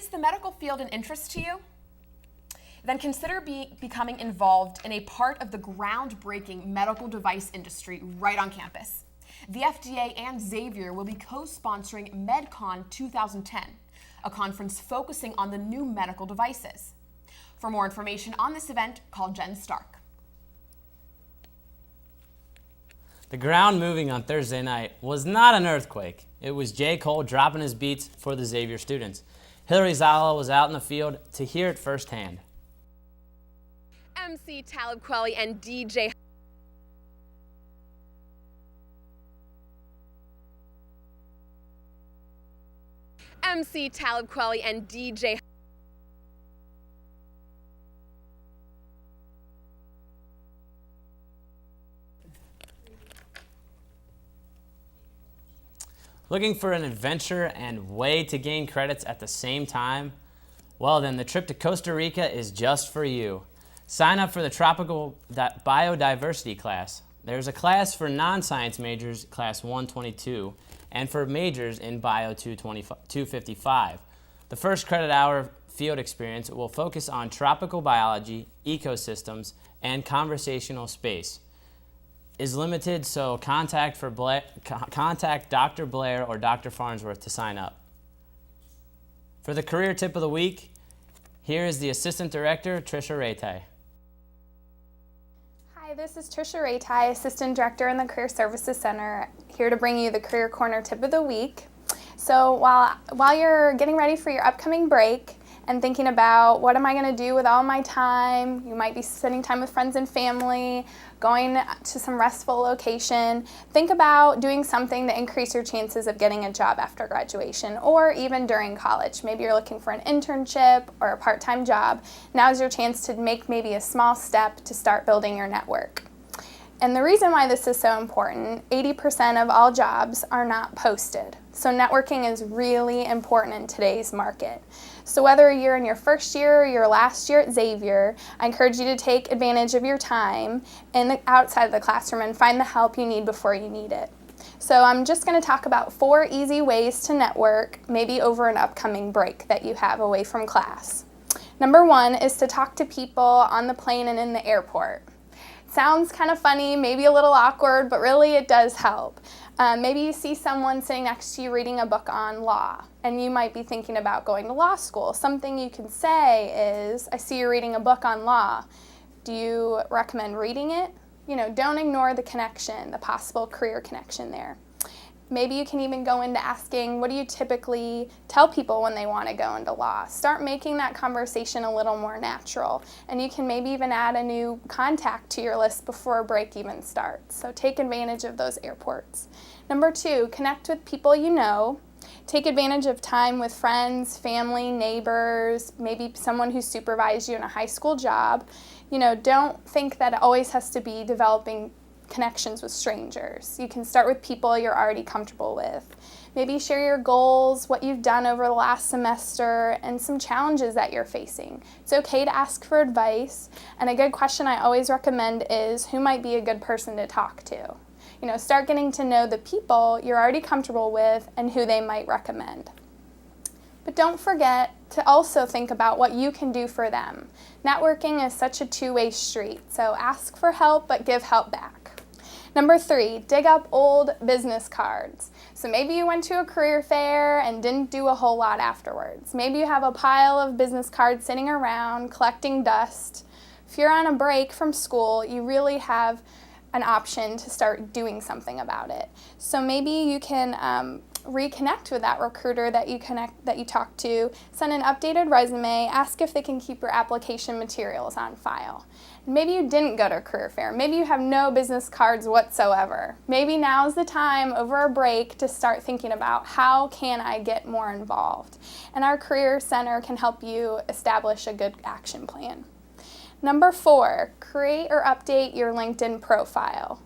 Is the medical field an interest to you? Then consider becoming involved in a part of the groundbreaking medical device industry right on campus. The FDA and Xavier will be co-sponsoring MedCon 2010, a conference focusing on the new medical devices. For more information on this event, call Jen Stark. The ground moving on Thursday night was not an earthquake. It was J. Cole dropping his beats for the Xavier students. Hillary Zala was out in the field to hear it firsthand. MC Talib Kweli and DJ Looking for an adventure and way to gain credits at the same time? Well, then the trip to Costa Rica is just for you. Sign up for the Tropical Biodiversity class. There's a class for non-science majors, class 122, and for majors in Bio 255. The first credit hour field experience will focus on tropical biology, ecosystems, and conversational space. Is limited, so contact Dr. Blair or Dr. Farnsworth to sign up. For the career tip of the week, here is the Assistant Director, Trisha Raytai. Hi, this is Trisha Raytai, Assistant Director in the Career Services Center, here to bring you the Career Corner tip of the week. So while you're getting ready for your upcoming break and thinking about what am I going to do with all my time, you might be spending time with friends and family, going to some restful location, think about doing something to increase your chances of getting a job after graduation or even during college. Maybe you're looking for an internship or a part-time job. Now's your chance to make maybe a small step to start building your network. And the reason why this is so important, 80% of all jobs are not posted. So networking is really important in today's market. So whether you're in your first year or your last year at Xavier, I encourage you to take advantage of your time outside of the classroom and find the help you need before you need it. So I'm just going to talk about 4 easy ways to network, maybe over an upcoming break that you have away from class. Number 1 is to talk to people on the plane and in the airport. Sounds kind of funny, maybe a little awkward, but really it does help. Maybe you see someone sitting next to you reading a book on law, and you might be thinking about going to law school. Something you can say is, I see you're reading a book on law. Do you recommend reading it? Don't ignore the connection, the possible career connection there. Maybe you can even go into asking, what do you typically tell people when they want to go into law? Start making that conversation a little more natural. And you can maybe even add a new contact to your list before a break even starts. So take advantage of those airports. Number 2, connect with people you know. Take advantage of time with friends, family, neighbors, maybe someone who supervised you in a high school job. Don't think that it always has to be developing connections with strangers. You can start with people you're already comfortable with. Maybe share your goals, what you've done over the last semester, and some challenges that you're facing. It's okay to ask for advice, and a good question I always recommend is, who might be a good person to talk to? Start getting to know the people you're already comfortable with and who they might recommend. But don't forget to also think about what you can do for them. Networking is such a two-way street, so ask for help, but give help back. Number 3, dig up old business cards. So maybe you went to a career fair and didn't do a whole lot afterwards. Maybe you have a pile of business cards sitting around collecting dust. If you're on a break from school, you really have an option to start doing something about it. So maybe you can reconnect with that recruiter that you talked to, send an updated resume, ask if they can keep your application materials on file. Maybe you didn't go to a career fair. Maybe you have no business cards whatsoever. Maybe now's the time over a break to start thinking about how can I get more involved. And our Career Center can help you establish a good action plan. Number 4, create or update your LinkedIn profile.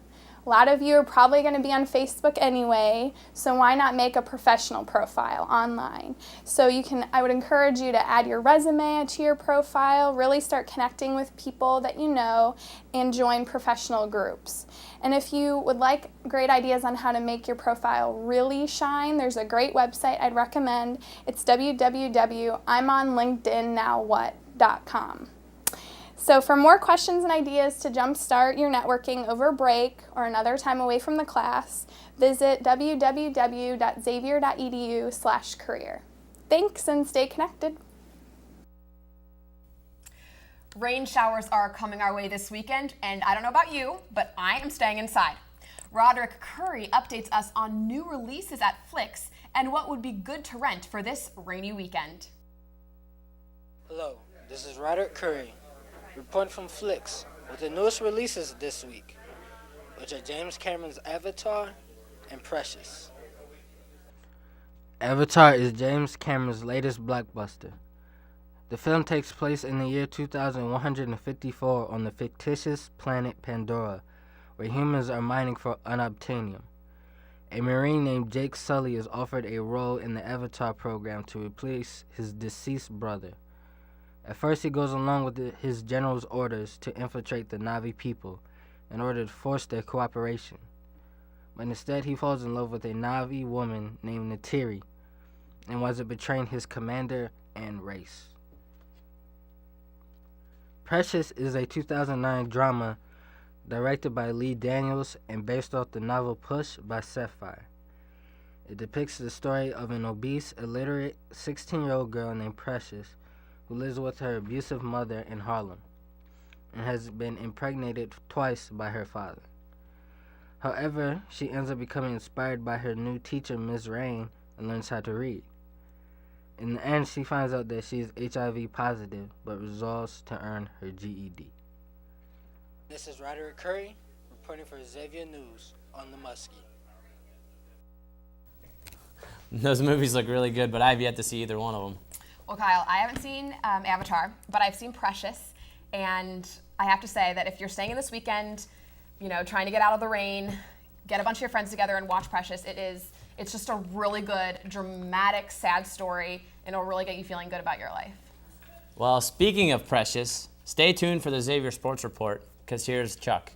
A lot of you are probably going to be on Facebook anyway, so why not make a professional profile online? So I would encourage you to add your resume to your profile, really start connecting with people that you know, and join professional groups. And if you would like great ideas on how to make your profile really shine, there's a great website I'd recommend. It's www.imonlinkedinNowWhat.com. So for more questions and ideas to jumpstart your networking over break or another time away from the class, visit www.xavier.edu/career. Thanks and stay connected. Rain showers are coming our way this weekend, and I don't know about you, but I am staying inside. Roderick Curry updates us on new releases at Flix and what would be good to rent for this rainy weekend. Hello, this is Roderick Curry, reporting from Flix with the newest releases this week, which are James Cameron's Avatar and Precious. Avatar is James Cameron's latest blockbuster. The film takes place in the year 2154 on the fictitious planet Pandora, where humans are mining for unobtainium. A Marine named Jake Sully is offered a role in the Avatar program to replace his deceased brother. At first, he goes along with his general's orders to infiltrate the Na'vi people in order to force their cooperation. But instead, he falls in love with a Na'vi woman named Natiri and winds up betraying his commander and race. Precious is a 2009 drama directed by Lee Daniels and based off the novel Push by Sapphire. It depicts the story of an obese, illiterate 16-year-old girl named Precious who lives with her abusive mother in Harlem and has been impregnated twice by her father. However, she ends up becoming inspired by her new teacher, Ms. Rain, and learns how to read. In the end, she finds out that she is HIV positive, but resolves to earn her GED. This is Roderick Curry, reporting for Xavier News on the Muskie. Those movies look really good, but I've yet to see either one of them. Well, Kyle, I haven't seen Avatar, but I've seen Precious, and I have to say that if you're staying in this weekend, trying to get out of the rain, get a bunch of your friends together and watch Precious, it's just a really good, dramatic, sad story, and it'll really get you feeling good about your life. Well, speaking of Precious, stay tuned for the Xavier Sports Report, because here's Chuck.